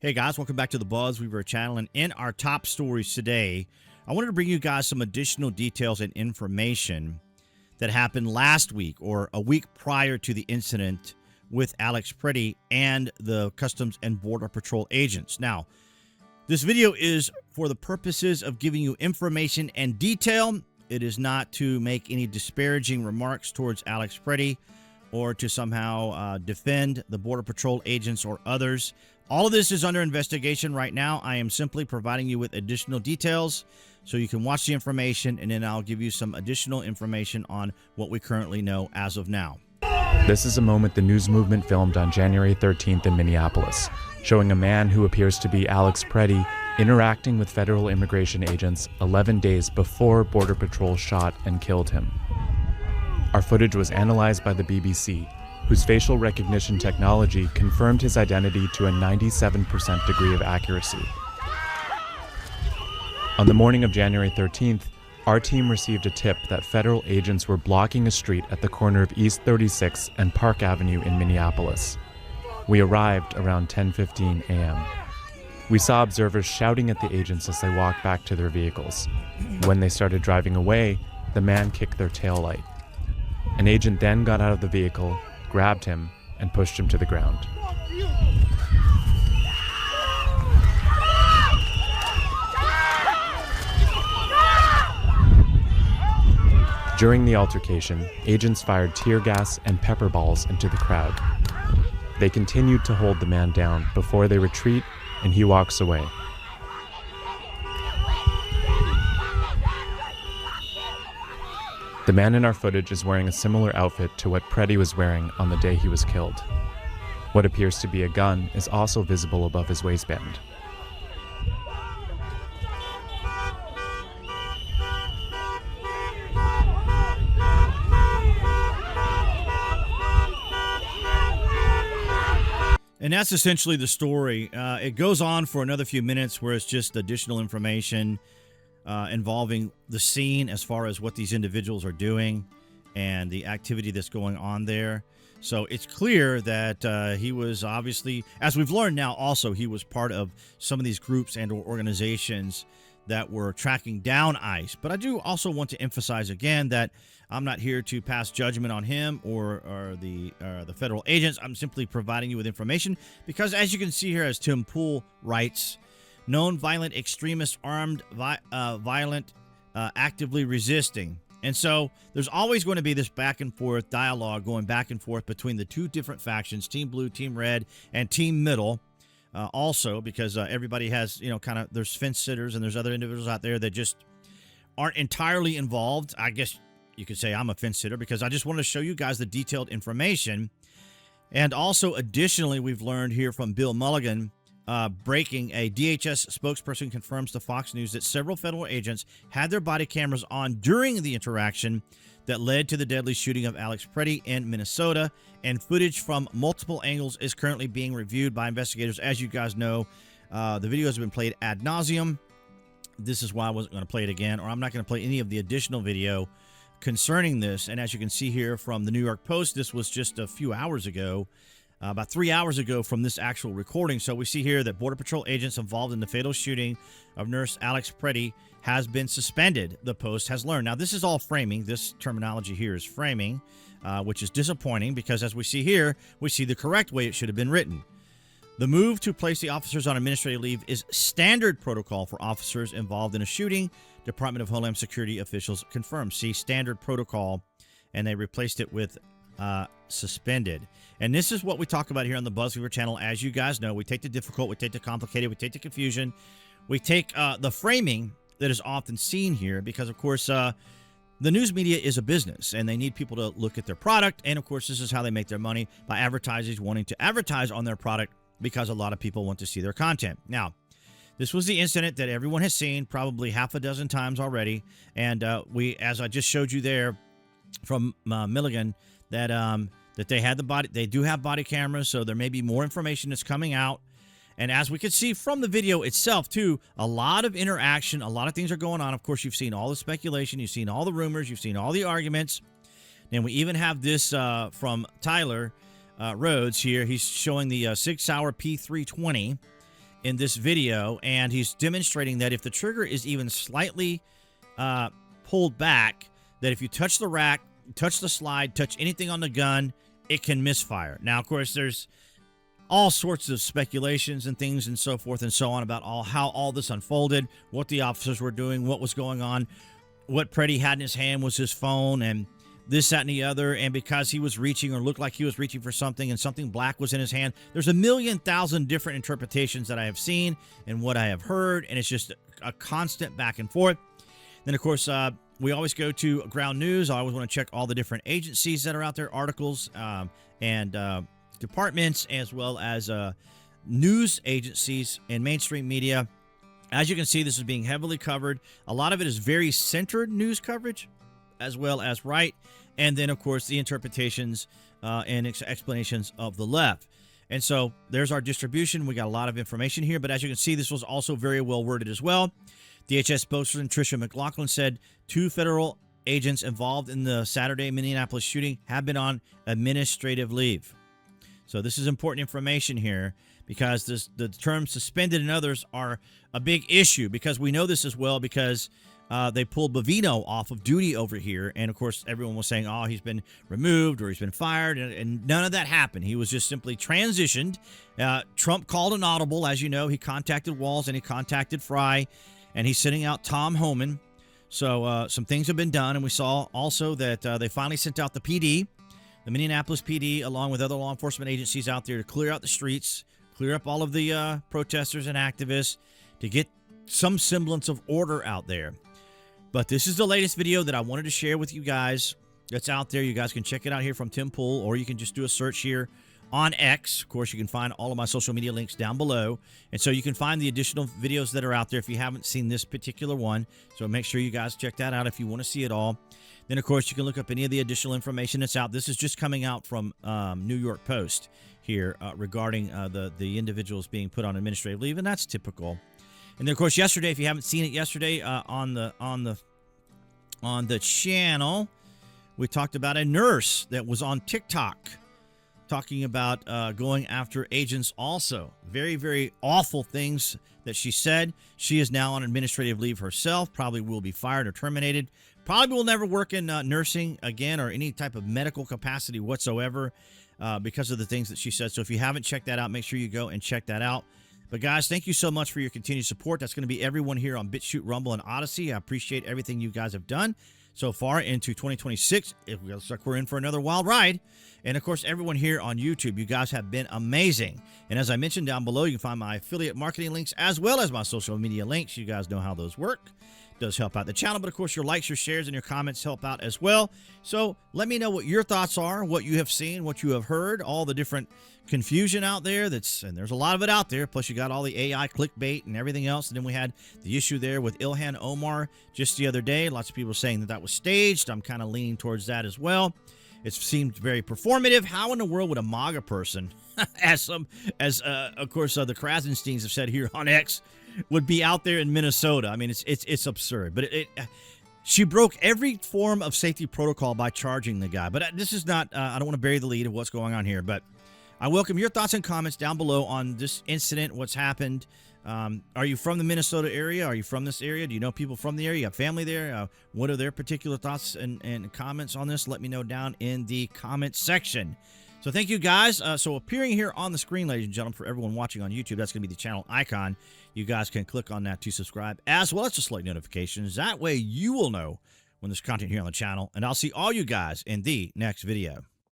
Hey guys, welcome back to the BuzWeaver channel. And in our top stories today, I wanted to bring you guys some additional details and information that happened last week or a week prior to the incident with Alex Pretti and the Customs and Border Patrol agents. Now, this video is for the purposes of giving you information and detail. It is not to make any disparaging remarks towards Alex Pretti or to somehow defend the Border Patrol agents or others. All of this is under investigation right now. I am simply providing you with additional details so you can watch the information, and then I'll give you some additional information on what we currently know as of now. This is a moment the news movement filmed on January 13th in Minneapolis, showing a man who appears to be Alex Pretti interacting with federal immigration agents 11 days before Border Patrol shot and killed him. Our footage was analyzed by the BBC, whose facial recognition technology confirmed his identity to a 97% degree of accuracy. On the morning of January 13th, our team received a tip that federal agents were blocking a street at the corner of East 36 and Park Avenue in Minneapolis. We arrived around 10:15 a.m. We saw observers shouting at the agents as they walked back to their vehicles. When they started driving away, the man kicked their taillight. An agent then got out of the vehicle, grabbed him, and pushed him to the ground. During the altercation, agents fired tear gas and pepper balls into the crowd. They continued to hold the man down before they retreat, and he walks away. The man in our footage is wearing a similar outfit to what Pretti was wearing on the day he was killed. What appears to be a gun is also visible above his waistband. And that's essentially the story. It goes on for another few minutes where it's just additional information involving the scene as far as what these individuals are doing and the activity that's going on there. So it's clear that he was obviously, as we've learned now also, he was part of some of these groups and or organizations that were tracking down ICE. But I do also want to emphasize again that I'm not here to pass judgment on him or the federal agents. I'm simply providing you with information because, as you can see here, as Tim Pool writes, known violent extremist armed violent actively resisting. And so there's always going to be this back and forth dialogue going back and forth between the two different factions, Team Blue, Team Red, and Team Middle. Also, because everybody has, kind of, there's fence sitters and there's other individuals out there that just aren't entirely involved. I guess you could say I'm a fence sitter because I just want to show you guys the detailed information. And also, additionally, we've learned here from Bill Mulligan, breaking, a DHS spokesperson confirms to Fox News that several federal agents had their body cameras on during the interaction that led to the deadly shooting of Alex Pretti in Minnesota, and footage from multiple angles is currently being reviewed by investigators. As you guys know, the video has been played ad nauseum. This is why I wasn't going to play it again, or I'm not going to play any of the additional video concerning this. And as you can see here from the New York Post, this was just a few hours ago, about 3 hours ago from this actual recording. So we see here that Border Patrol agents involved in the fatal shooting of nurse Alex Pretti has been suspended, the Post has learned. Now, this is all framing. This terminology here is framing, which is disappointing because, as we see here, we see the correct way it should have been written. The move to place the officers on administrative leave is standard protocol for officers involved in a shooting, Department of Homeland Security officials confirmed. See, standard protocol, and they replaced it with suspended. And this is what we talk about here on the BuzWeaver channel. As you guys know, we take the difficult, we take the complicated, we take the confusion, we take the framing that is often seen here because, of course, the news media is a business and they need people to look at their product. And, of course, this is how they make their money, by advertisers wanting to advertise on their product because a lot of people want to see their content. Now, this was the incident that everyone has seen probably half a dozen times already. And as I just showed you there from Milligan, that they had the body, they do have body cameras, so there may be more information that's coming out. And as we can see from the video itself, too, a lot of interaction, a lot of things are going on. Of course, you've seen all the speculation, you've seen all the rumors, you've seen all the arguments. And we even have this from Tyler Rhodes here. He's showing the Sig Sauer P320. in this video, and he's demonstrating that if the trigger is even slightly pulled back, that if you touch the rack, touch the slide, touch anything on the gun, it can misfire. Now, of course, there's all sorts of speculations and things and so forth and so on about how all this unfolded, what the officers were doing, what was going on. What Pretti had in his hand was his phone, and this, that, and the other. And because he was reaching or looked like he was reaching for something and something black was in his hand, there's a million thousand different interpretations that I have seen and what I have heard. And it's just a constant back and forth. Then, of course, we always go to ground news. I always want to check all the different agencies that are out there, articles and departments, as well as news agencies and mainstream media. As you can see, this is being heavily covered. A lot of it is very centered news coverage, as well as right. And then, of course, the interpretations and explanations of the left. And so there's our distribution. We got a lot of information here. But as you can see, this was also very well worded as well. DHS spokesperson Tricia McLaughlin said 2 federal agents involved in the Saturday Minneapolis shooting have been on administrative leave. So this is important information here, because the terms suspended and others are a big issue, because we know this as well because they pulled Bovino off of duty over here. And, of course, everyone was saying, oh, he's been removed or he's been fired. And none of that happened. He was just simply transitioned. Trump called an audible. As you know, he contacted Walls and he contacted Fry, and he's sending out Tom Homan. So some things have been done. And we saw also that they finally sent out the PD, the Minneapolis PD, along with other law enforcement agencies out there to clear out the streets, clear up all of the protesters and activists to get some semblance of order out there. But this is the latest video that I wanted to share with you guys that's out there. You guys can check it out here from Tim Pool, or you can just do a search here on X. Of course, you can find all of my social media links down below. And so you can find the additional videos that are out there if you haven't seen this particular one. So make sure you guys check that out if you want to see it all. Then, of course, you can look up any of the additional information that's out. This is just coming out from New York Post here regarding the individuals being put on administrative leave, and that's typical. And then, of course, yesterday, if you haven't seen it yesterday on the channel, we talked about a nurse that was on TikTok talking about going after agents also. Very, very awful things that she said. She is now on administrative leave herself, probably will be fired or terminated. Probably will never work in nursing again or any type of medical capacity whatsoever because of the things that she said. So if you haven't checked that out, make sure you go and check that out. But guys, thank you so much for your continued support. That's going to be everyone here on BitChute, Rumble, and Odyssey. I appreciate everything you guys have done so far into 2026. It looks like we're in for another wild ride. And, of course, everyone here on YouTube, you guys have been amazing. And as I mentioned down below, you can find my affiliate marketing links as well as my social media links. You guys know how those work. It does help out the channel, but, of course, your likes, your shares, and your comments help out as well. So let me know what your thoughts are, what you have seen, what you have heard, all the different confusion out there. And there's a lot of it out there. Plus, you got all the AI clickbait and everything else. And then we had the issue there with Ilhan Omar just the other day. Lots of people saying that was staged. I'm kind of leaning towards that as well. It seemed very performative. How in the world would a MAGA person, as of course the Krasensteins have said here on X, would be out there in Minnesota? I mean, it's absurd. But she broke every form of safety protocol by charging the guy. But this is not. I don't want to bury the lead of what's going on here. But I welcome your thoughts and comments down below on this incident, what's happened. Are you from the Minnesota area? Are you from this area? Do you know people from the area? You have family there? What are their particular thoughts and comments on this? Let me know down in the comments section. So thank you, guys. So appearing here on the screen, ladies and gentlemen, for everyone watching on YouTube, that's going to be the channel icon. You guys can click on that to subscribe, as well as to select notifications. That way you will know when there's content here on the channel. And I'll see all you guys in the next video.